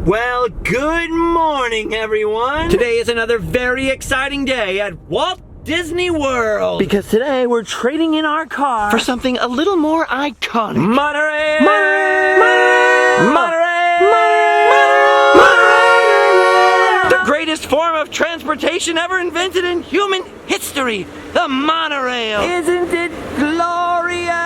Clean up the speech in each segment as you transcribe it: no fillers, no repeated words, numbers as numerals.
Well, good morning, everyone. Today is another very exciting day at Walt Disney World. Because today we're trading in our car for something a little more iconic. Monorail! Monorail! Monorail! Monorail! Monorail! The greatest form of transportation ever invented in human history. The monorail. Isn't it glorious?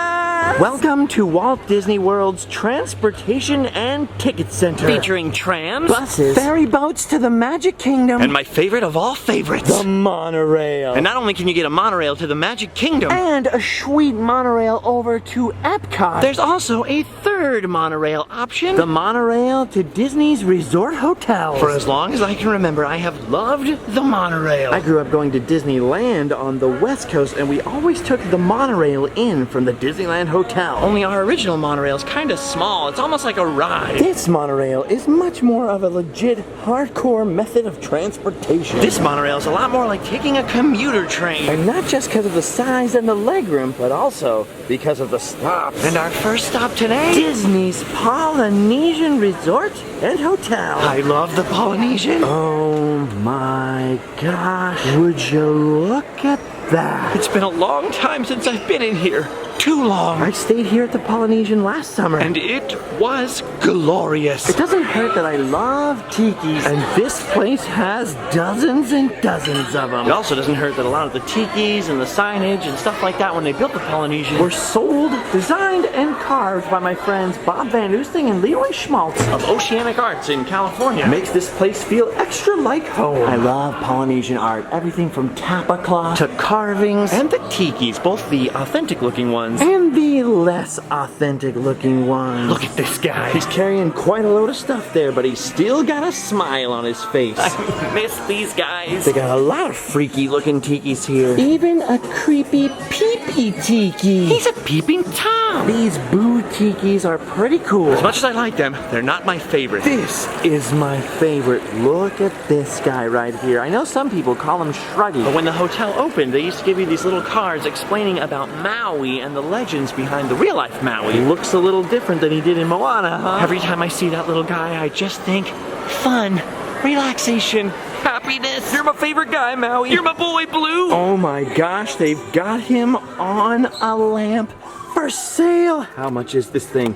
Welcome to Walt Disney World's Transportation and Ticket Center. Featuring trams, buses, ferry boats to the Magic Kingdom, and my favorite of all favorites, the monorail. And not only can you get a monorail to the Magic Kingdom, and a sweet monorail over to Epcot, there's also a third monorail option, the monorail to Disney's resort hotels. For as long as I can remember, I have loved the monorail. I grew up going to Disneyland on the West Coast, and we always took the monorail in from the Disneyland Hotel. Only our original monorail is kind of small. It's almost like a ride. This monorail is much more of a legit, hardcore method of transportation. This monorail is a lot more like taking a commuter train. And not just because of the size and the legroom, but also because of the stops. And our first stop today, Disney's Polynesian Resort and Hotel. I love the Polynesian. Oh my gosh. Would you look at that? It's been a long time since I've been in here. Too long. I stayed here at the Polynesian last summer, and it was glorious. It doesn't hurt that I love tikis, and this place has dozens and dozens of them. It also doesn't hurt that a lot of the tikis and the signage and stuff like that when they built the Polynesian were sold, designed, and carved by my friends Bob Van Oosting and Leroy Schmaltz of Oceanic Arts in California. It makes this place feel extra like home. I love Polynesian art. Everything from tapa cloth to carvings and the tikis, both the authentic looking ones and the less authentic looking ones. Look at this guy. He's carrying quite a load of stuff there, but he's still got a smile on his face. I miss these guys. They got a lot of freaky looking tikis here. Even a creepy peepee tiki. He's a peeping Tom. These boo tikis are pretty cool. As much as I like them, they're not my favorite. This is my favorite. Look at this guy right here. I know some people call him Shruggy, but when the hotel opened, they used to give you these little cards explaining about Maui and the legends behind the real-life Maui. He looks a little different than he did in Moana, huh? Every time I see that little guy, I just think, fun, relaxation, happiness. You're my favorite guy, Maui. You're my boy, Blue. Oh my gosh, they've got him on a lamp for sale. How much is this thing?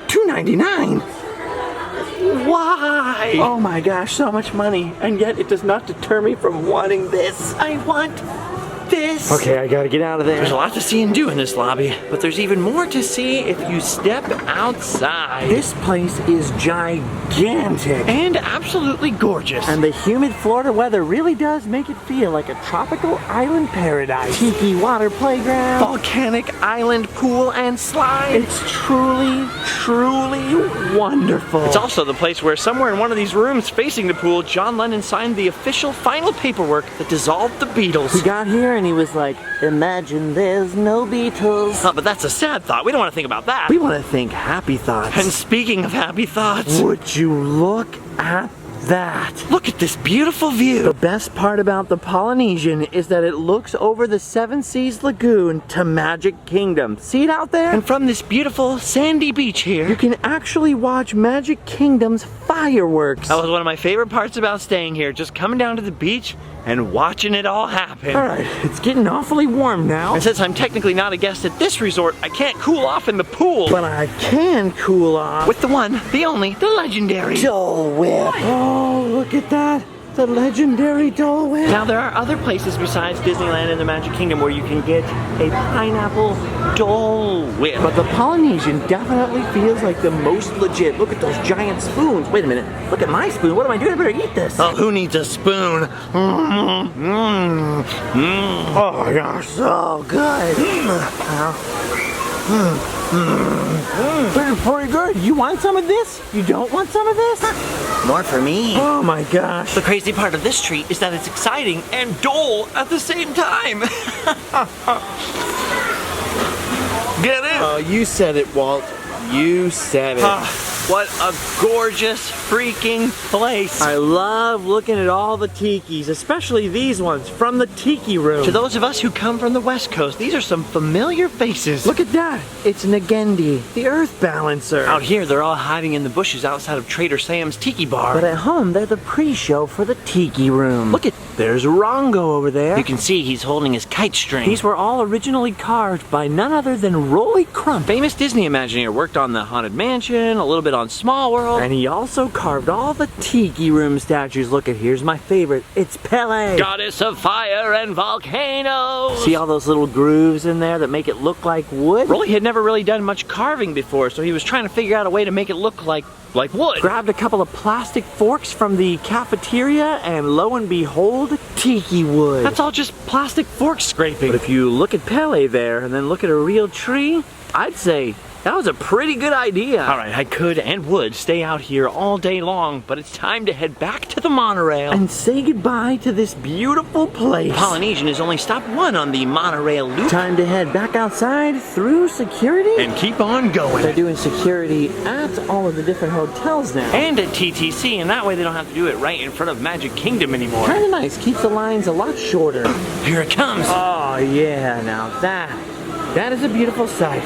$2.99. Why? Oh my gosh, so much money, and yet it does not deter me from wanting this. I want this. Okay, I gotta get out of there. There's a lot to see and do in this lobby, but there's even more to see if you step outside. This place is gigantic and absolutely gorgeous. And the humid Florida weather really does make it feel like a tropical island paradise. Tiki water playground, volcanic island pool and slide. It's truly, truly wonderful. It's also the place where somewhere in one of these rooms facing the pool, John Lennon signed the official final paperwork that dissolved the Beatles. We got here and he was like, imagine there's no Beatles. Oh, but that's a sad thought. We don't want to think about that. We want to think happy thoughts. And speaking of happy thoughts, would you look at that? Look at this beautiful view. The best part about the Polynesian is that it looks over the Seven Seas Lagoon to Magic Kingdom. See it out there? And from this beautiful sandy beach here, you can actually watch Magic Kingdom's fireworks. That was one of my favorite parts about staying here, just coming down to the beach and watching it all happen. Alright, it's getting awfully warm now. And since I'm technically not a guest at this resort, I can't cool off in the pool. But I can cool off with the one, the only, the legendary Dole Whip. Oh, look at that. The legendary Dole Whip. Now there are other places besides Disneyland and the Magic Kingdom where you can get a pineapple Dole Whip. But the Polynesian definitely feels like the most legit. Look at those giant spoons. Wait a minute. Look at my spoon. What am I doing? I better eat this. Oh, who needs a spoon? Oh my gosh, so good. Pretty good. You want some of this? You don't want some of this? More for me. Oh my gosh. The crazy part of this treat is that it's exciting and dull at the same time. Get it? Oh, you said it, Walt. You said it. What a gorgeous freaking place. I love looking at all the tikis, especially these ones from the Tiki Room. To those of us who come from the West Coast, these are some familiar faces. Look at that. It's Nagendi, the Earth Balancer. Out here, they're all hiding in the bushes outside of Trader Sam's Tiki Bar. But at home, they're the pre-show for the Tiki Room. Look at, there's Rongo over there. You can see he's holding his kite string. These were all originally carved by none other than Rolly Crump. Famous Disney Imagineer, worked on the Haunted Mansion, a little bit on Small World, and he also carved all the Tiki Room statues. Look at, here's my favorite. It's Pele, goddess of fire and volcanoes. See all those little grooves in there that make it look like wood? Rolly had never really done much carving before, so he was trying to figure out a way to make it look like wood. Grabbed a couple of plastic forks from the cafeteria, and lo and behold, tiki wood. That's all just plastic fork scraping. But if you look at Pele there, and then look at a real tree, I'd say that was a pretty good idea. All right, I could and would stay out here all day long, but it's time to head back to the monorail and say goodbye to this beautiful place. Polynesian is only stop 1 on the monorail loop. Time to head back outside through security and keep on going. They're doing security at all of the different hotels now. And at TTC, and that way they don't have to do it right in front of Magic Kingdom anymore. Kind of nice, keeps the lines a lot shorter. Here it comes. Oh yeah, now that is a beautiful sight.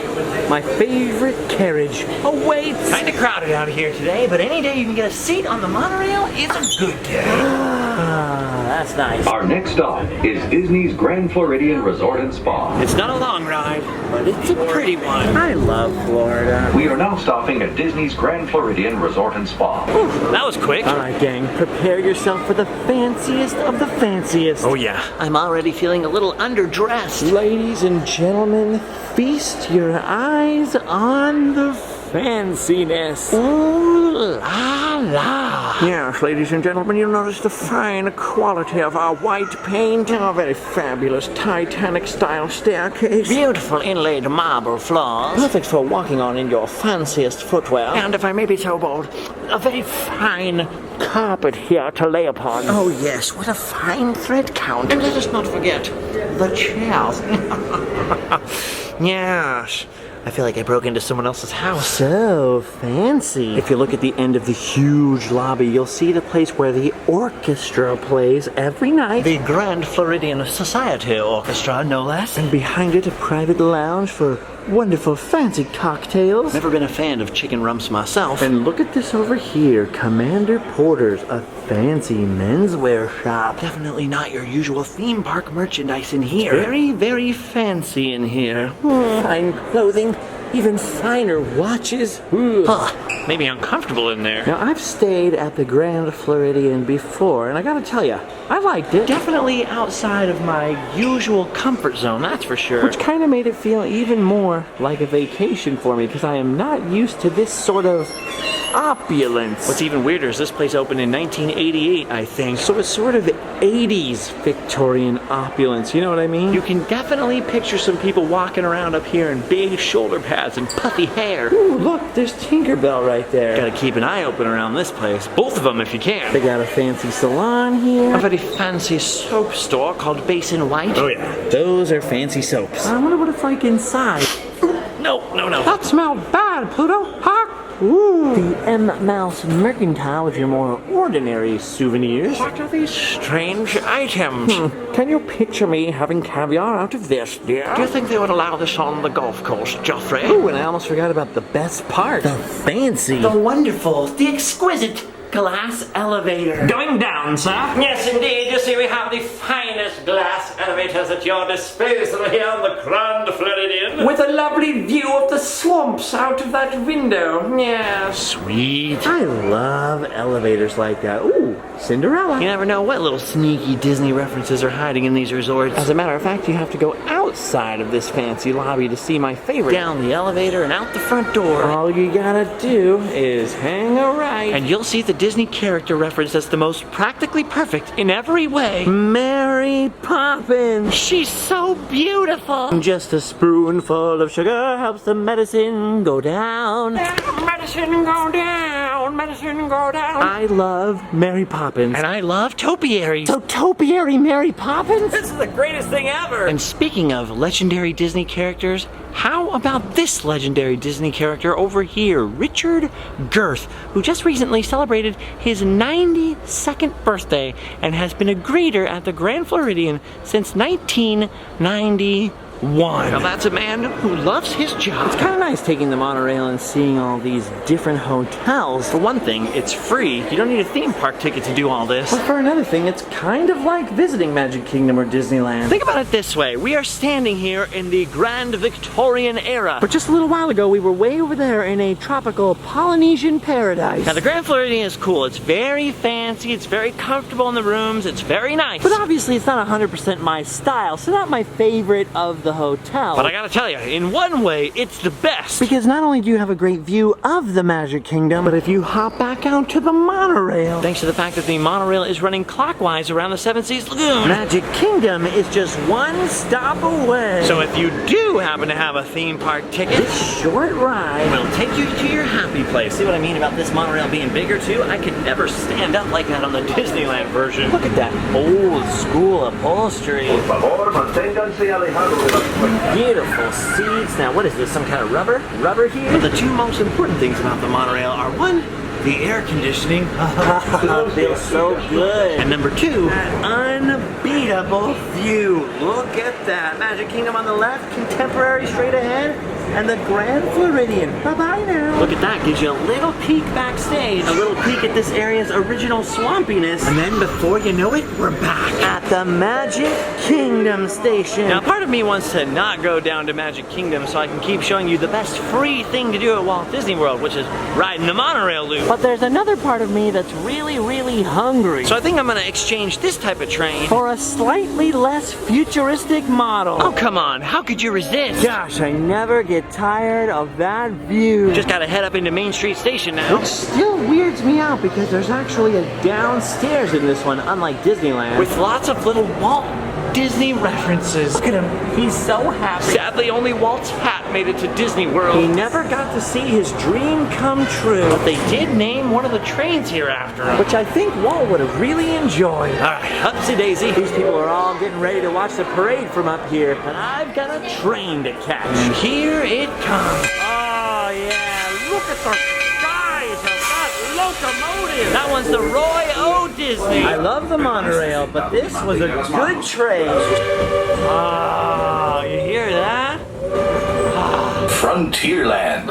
My favorite carriage awaits. Kind of crowded out here today, but any day you can get a seat on the monorail is a good day. That's nice. Our next stop is Disney's Grand Floridian Resort and Spa. It's not a long ride, but it's a pretty one. I love Florida. We are now stopping at Disney's Grand Floridian Resort and Spa. Ooh, that was quick. All right, gang, prepare yourself for the fanciest of the fanciest. Oh yeah. I'm already feeling a little underdressed. Ladies and gentlemen, feast your eyes on the fanciness. Ooh la la. Yes, ladies and gentlemen, you'll notice the fine quality of our white paint, our very fabulous Titanic-style staircase, beautiful inlaid marble floors, perfect for walking on in your fanciest footwear, and if I may be so bold, a very fine carpet here to lay upon. Oh yes, what a fine thread count. And let us not forget the chairs. Yes. I feel like I broke into someone else's house. So fancy. If you look at the end of the huge lobby, you'll see the place where the orchestra plays every night. The Grand Floridian Society Orchestra, no less. And behind it, a private lounge for wonderful fancy cocktails. Never been a fan of chicken rumps myself. And look at this over here, Commander Porter's, a fancy menswear shop. Definitely not your usual theme park merchandise in here. Very, very fancy in here. Fine clothing, even finer watches. Maybe uncomfortable in there. Now, I've stayed at the Grand Floridian before, and I gotta tell you, I liked it. Definitely outside of my usual comfort zone, that's for sure. Which kind of made it feel even more like a vacation for me, because I am not used to this sort of opulence. What's even weirder is this place opened in 1988, I think. So it's sort of 80s Victorian opulence, you know what I mean? You can definitely picture some people walking around up here in big shoulder pads and puffy hair. Ooh, look, there's Tinkerbell right there. Gotta keep an eye open around this place. Both of them if you can. They got a fancy salon here. A very fancy soap store called Basin White. Oh yeah, those are fancy soaps. I wonder what it's like inside. No. That smelled bad, Pluto. Hark! Ooh. The M. Mouse Mercantile with your more ordinary souvenirs. What are these strange items? Can you picture me having caviar out of this, dear? Do you think they would allow this on the golf course, Geoffrey? Ooh, and I almost forgot about the best part. The fancy. The wonderful. The exquisite. Glass elevator. Going down, sir? Yes, indeed. You see, we have the finest glass elevators at your disposal here on the Grand Floridian. With a lovely view of the swamps out of that window. Yeah. Sweet. I love elevators like that. Ooh, Cinderella. You never know what little sneaky Disney references are hiding in these resorts. As a matter of fact, you have to go outside of this fancy lobby to see my favorite. Down the elevator and out the front door. All you gotta do is hang a right. And you'll see the Disney character reference that's the most practically perfect in every way. Mary Poppins. She's so beautiful. Just a spoonful of sugar helps the medicine go down. Medicine go down. Medicine curtain go down. I love Mary Poppins. And I love topiary. So topiary Mary Poppins? This is the greatest thing ever. And speaking of legendary Disney characters, how about this legendary Disney character over here, Richard Girth, who just recently celebrated his 92nd birthday and has been a greeter at the Grand Floridian since 1991. Now that's a man who loves his job. It's kind of nice taking the monorail and seeing all these different hotels. For one thing, it's free. You don't need a theme park ticket to do all this. But for another thing, it's kind of like visiting Magic Kingdom or Disneyland. Think about it this way. We are standing here in the Grand Victorian era. But just a little while ago, we were way over there in a tropical Polynesian paradise. Now the Grand Floridian is cool. It's very fancy. It's very comfortable in the rooms. It's very nice. But obviously, it's not 100% my style. So not my favorite of the hotel. But I gotta tell you, in one way, it's the best. Because not only do you have a great view of the Magic Kingdom, but if you hop back out to the monorail, thanks to the fact that the monorail is running clockwise around the Seven Seas Lagoon, Magic Kingdom is just one stop away. So if you do happen to have a theme park ticket, this short ride will take you to your happy place. See what I mean about this monorail being bigger too? I could never stand up like that on the Disneyland version. Look at that old school upholstery. Beautiful seats. Now, what is this? Some kind of rubber? Rubber here? But the two most important things about the monorail are one, the air conditioning. Feels so good. And number two, that unbeatable view. Look at that. Magic Kingdom on the left, Contemporary straight ahead, and the Grand Floridian. Bye-bye now. Look at that. Gives you a little peek backstage. A little peek at this area's original swampiness. And then before you know it, we're back at the Magic Kingdom station. Now, part of me wants to not go down to Magic Kingdom so I can keep showing you the best free thing to do at Walt Disney World, which is riding the monorail loop. But there's another part of me that's really, really hungry. So I think I'm gonna exchange this type of train for a slightly less futuristic model. Oh, come on. How could you resist? Gosh, I never get tired of that view. Just gotta head up into Main Street Station now. Which still weirds me out because there's actually a downstairs in this one, unlike Disneyland, with lots of little Walt Disney references. Look at him. He's so happy. Sadly, only Walt's hat made it to Disney World. He never got to see his dream come true. But they did name one of the trains here after him, which I think Walt would have really enjoyed. All right, upsy daisy. These people are all getting ready to watch the parade from up here, and I've got a train to catch. And here it comes. Oh, yeah. Look at the size of that locomotive. That one's the Roy O. Disney. I love the monorail, but this was a good train. Oh, you hear that? Frontierland.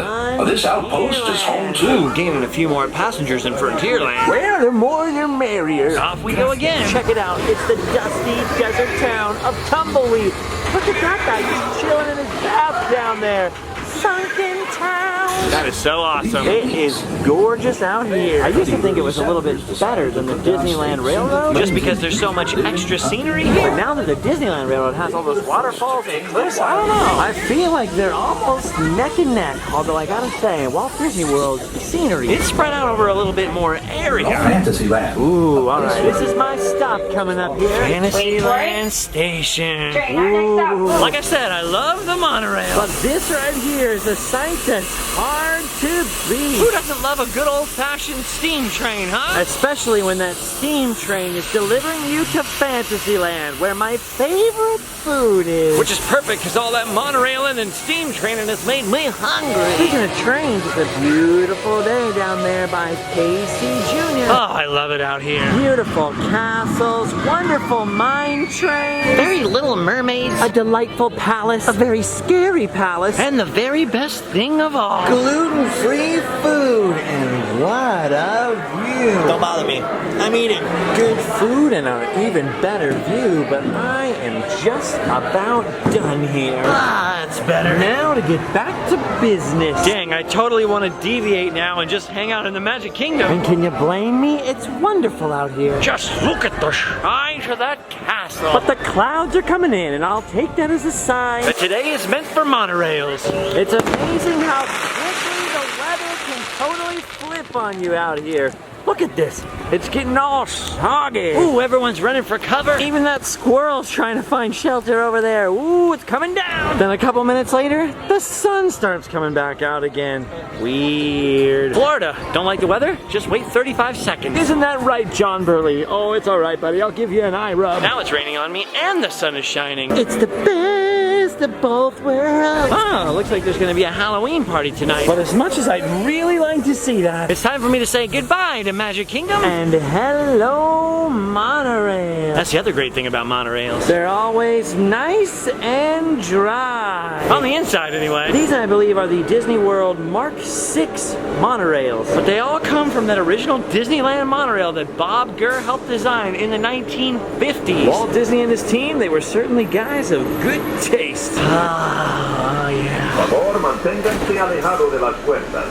This outpost is home to... Ooh, gaining a few more passengers in Frontierland. Well, the more the merrier. Off we go again. Check it out. It's the dusty desert town of Tumbleweed. Look at that guy just chilling in his bath down there. Sunken town. That is so awesome. It is gorgeous out here. I used to think it was a little bit better than the Disneyland Railroad, just because there's so much extra scenery here. But now that the Disneyland Railroad has all those waterfalls and cliffs, I don't know. I feel like they're almost neck and neck. Although I gotta say, Walt Disney World's scenery, it's spread out over a little bit more area. Fantasyland. Ooh, all right. This is my stop coming up here. Fantasyland Station. Ooh. Like I said, I love the monorail. But this right here is a sight that's hard to beat. Who doesn't love a good old-fashioned steam train, huh? Especially when that steam train is delivering you to Fantasyland, where my favorite food is. Which is perfect, because all that monorailing and steam training has made me hungry. Speaking of trains, it's a beautiful day down there by Casey Jr. Oh, I love it out here. Beautiful castles, wonderful mine trains, very little mermaids, a delightful palace, a very scary palace, and the very best thing of all, gluten-free food. And what a view. Don't bother me. I'm eating. Good food and an even better view, but I am just about done here. Ah, it's better. Now to get back to business. Dang, I totally want to deviate now and just hang out in the Magic Kingdom. And can you blame me? It's wonderful out here. Just look at the size of that castle. But the clouds are coming in, and I'll take that as a sign that today is meant for monorails. It's amazing how quickly the weather can totally flip on you out here. Look at this. It's getting all soggy. Ooh, everyone's running for cover. Even that squirrel's trying to find shelter over there. Ooh, it's coming down. Then a couple minutes later, the sun starts coming back out again. Weird. Florida, don't like the weather? Just wait 35 seconds. Isn't that right, John Burley? Oh, it's all right, buddy. I'll give you an eye rub. Now it's raining on me and the sun is shining. It's the best of both worlds. Oh, looks like there's gonna be a Halloween party tonight. But as much as I'd really like to see that, it's time for me to say goodbye to Magic Kingdom and hello, monorail. That's the other great thing about monorails. They're always nice and dry. On the inside, anyway. These, I believe, are the Disney World Mark 6 monorails. But they all come from that original Disneyland monorail that Bob Gurr helped design in the 1950s. Walt Disney and his team, they were certainly guys of good taste. Oh, yeah. Favor, manténganse alejado de las puertas.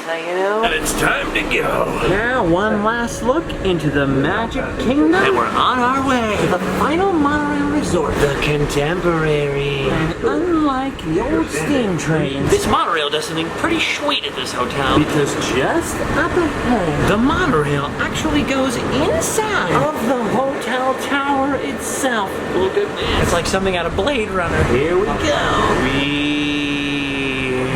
And it's time to go. Now, one last look into the Magic Kingdom. And we're on our way to the final monorail resort, the Contemporary. And unlike the old steam trains, this monorail does something pretty sweet at this hotel. Because just up ahead, the monorail actually goes inside of the hotel tower itself. Look at this. It's like something out of Blade Runner. Here we go.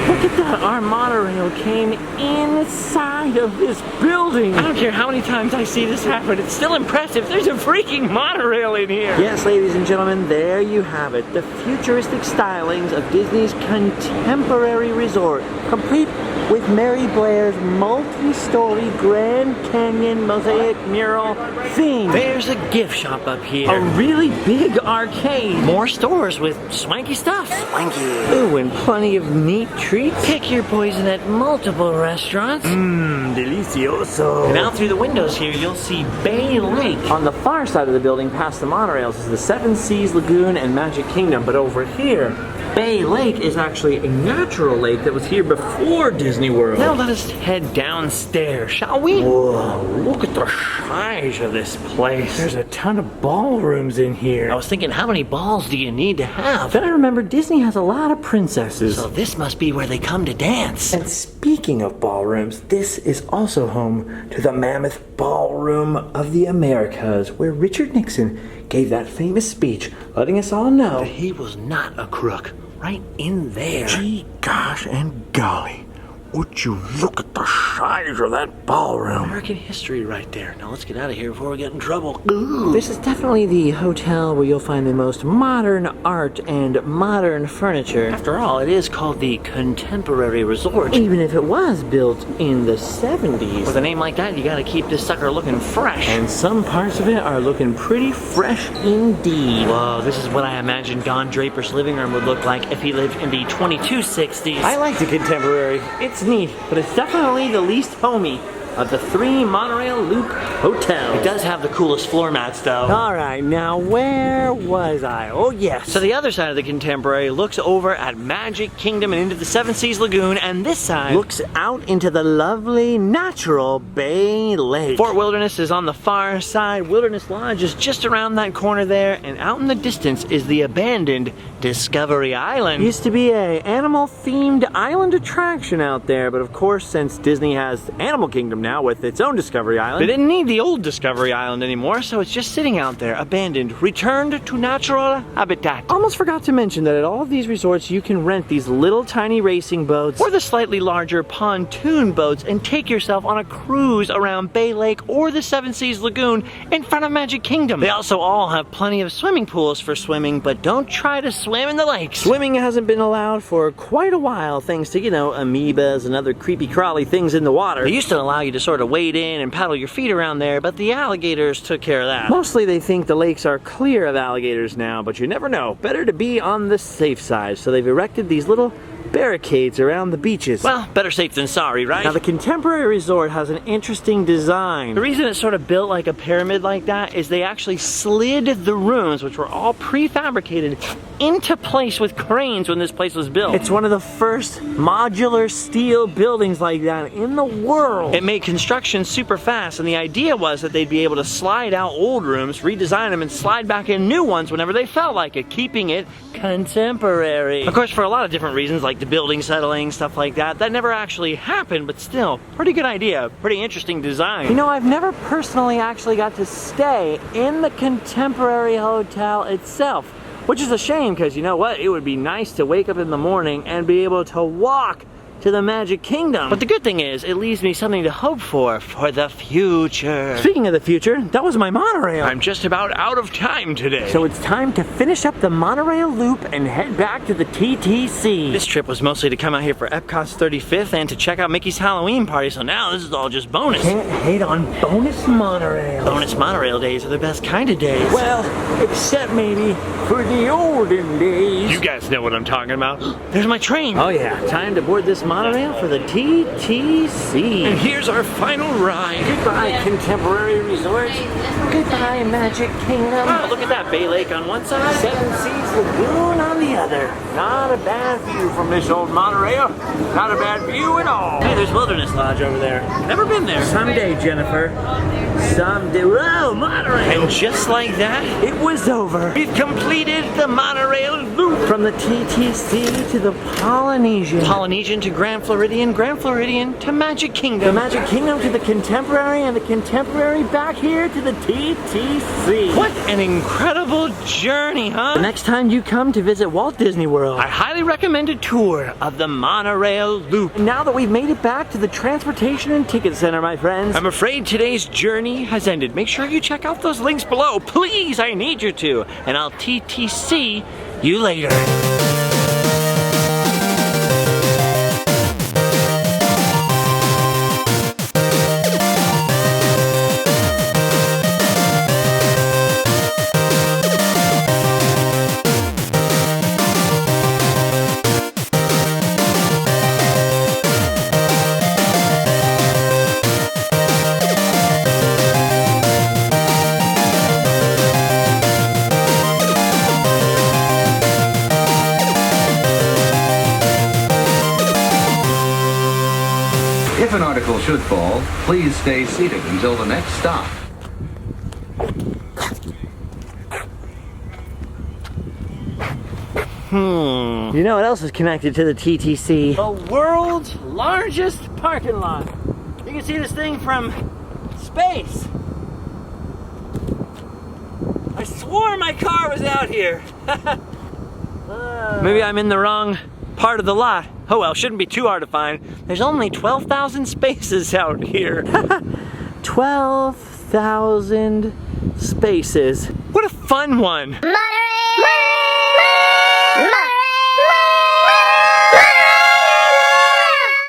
Look at that, our monorail came inside of this building. I don't care how many times I see this happen, it's still impressive. There's a freaking monorail in here. Yes, ladies and gentlemen, there you have it. The futuristic stylings of Disney's Contemporary Resort, complete with Mary Blair's multi-story Grand Canyon mosaic mural theme. There's a gift shop up here. A really big arcade. More stores with swanky stuff. Swanky. Ooh, and plenty of neat treats. Pick your poison at multiple restaurants. Mmm, delicioso. And out through the windows here, you'll see Bay Lake. On the far side of the building, past the monorails, is the Seven Seas Lagoon and Magic Kingdom. But over here, Bay Lake is actually a natural lake that was here before Disney World. Now let us head downstairs, shall we? Whoa, look at the size of this place. There's a ton of ballrooms in here. I was thinking, how many balls do you need to have? Then I remember Disney has a lot of princesses. So this must be where they come to dance. And speaking of ballrooms, this is also home to the Mammoth Ballroom of the Americas, where Richard Nixon gave that famous speech, letting us all know that he was not a crook. Right in there. Gee, gosh, and golly. Would you look at the size of that ballroom? American history right there. Now let's get out of here before we get in trouble. Ooh. This is definitely the hotel where you'll find the most modern art and modern furniture. After all, it is called the Contemporary Resort. Even if it was built in the 70s. With a name like that, you gotta keep this sucker looking fresh. And some parts of it are looking pretty fresh indeed. Whoa, this is what I imagined Don Draper's living room would look like if he lived in the 2260s. I like the Contemporary. It's neat, but it's definitely the least homey of the 3 monorail loop hotels. It does have the coolest floor mats, though. All right, now where was I? Oh, yes. So the other side of the Contemporary looks over at Magic Kingdom and into the Seven Seas Lagoon, and this side looks out into the lovely natural Bay Lake. Fort Wilderness is on the far side. Wilderness Lodge is just around that corner there, and out in the distance is the abandoned Discovery Island. Used to be a animal-themed island attraction out there, but of course, since Disney has Animal Kingdom now with its own Discovery Island, they didn't need the old Discovery Island anymore, so it's just sitting out there, abandoned, returned to natural habitat. Almost forgot to mention that at all of these resorts, you can rent these little tiny racing boats or the slightly larger pontoon boats and take yourself on a cruise around Bay Lake or the Seven Seas Lagoon in front of Magic Kingdom. They also all have plenty of swimming pools for swimming, but don't try to swim in the lakes. Swimming hasn't been allowed for quite a while, thanks to, you know, amoebas and other creepy crawly things in the water. They used to allow you to sort of wade in and paddle your feet around there, but the alligators took care of that. Mostly they think the lakes are clear of alligators now, but you never know. Better to be on the safe side, so they've erected these little barricades around the beaches. Well, better safe than sorry, right? Now, the Contemporary Resort has an interesting design. The reason it's sort of built like a pyramid like that is they actually slid the rooms, which were all prefabricated, into place with cranes when this place was built. It's one of the first modular steel buildings like that in the world. It made construction super fast, and the idea was that they'd be able to slide out old rooms, redesign them, and slide back in new ones whenever they felt like it, keeping it contemporary. Of course, for a lot of different reasons, like the building settling, stuff like that. That never actually happened, but still, pretty good idea, pretty interesting design. You know, I've never personally actually got to stay in the Contemporary Hotel itself, which is a shame because you know what? It would be nice to wake up in the morning and be able to walk to the Magic Kingdom. But the good thing is, it leaves me something to hope for the future. Speaking of the future, that was my monorail. I'm just about out of time today. So it's time to finish up the monorail loop and head back to the TTC. This trip was mostly to come out here for Epcot's 35th and to check out Mickey's Halloween party, so now this is all just bonus. Can't hate on bonus monorail. Bonus monorail days are the best kind of days. Well, except maybe for the olden days. You guys know what I'm talking about. There's my train. Oh yeah, time to board this monorail for the TTC. And here's our final ride. Goodbye, Contemporary Resort. Goodbye, Magic Kingdom. Oh, look at that. Bay Lake on one side, Seven Seas Lagoon on the other. Not a bad view from this old monorail. Not a bad view at all. Hey, there's Wilderness Lodge over there. Never been there. Someday, Jennifer. Someday. Whoa, monorail. And just like that, it was over. We've completed the monorail loop. From the TTC to the Polynesian. Polynesian to Grand Floridian, Grand Floridian to Magic Kingdom. The Magic Kingdom to the Contemporary, and the Contemporary back here to the TTC. What an incredible journey, huh? The next time you come to visit Walt Disney World, I highly recommend a tour of the monorail loop. And now that we've made it back to the Transportation and Ticket Center, my friends, I'm afraid today's journey has ended. Make sure you check out those links below. Please, I need you to. And I'll TTC you later. If an article should fall, please stay seated until the next stop. You know what else is connected to the TTC? The world's largest parking lot. You can see this thing from space. I swore my car was out here. Maybe I'm in the wrong part of the lot. Oh well, shouldn't be too hard to find. There's only 12,000 spaces out here. 12,000 spaces. What a fun one. Monorail!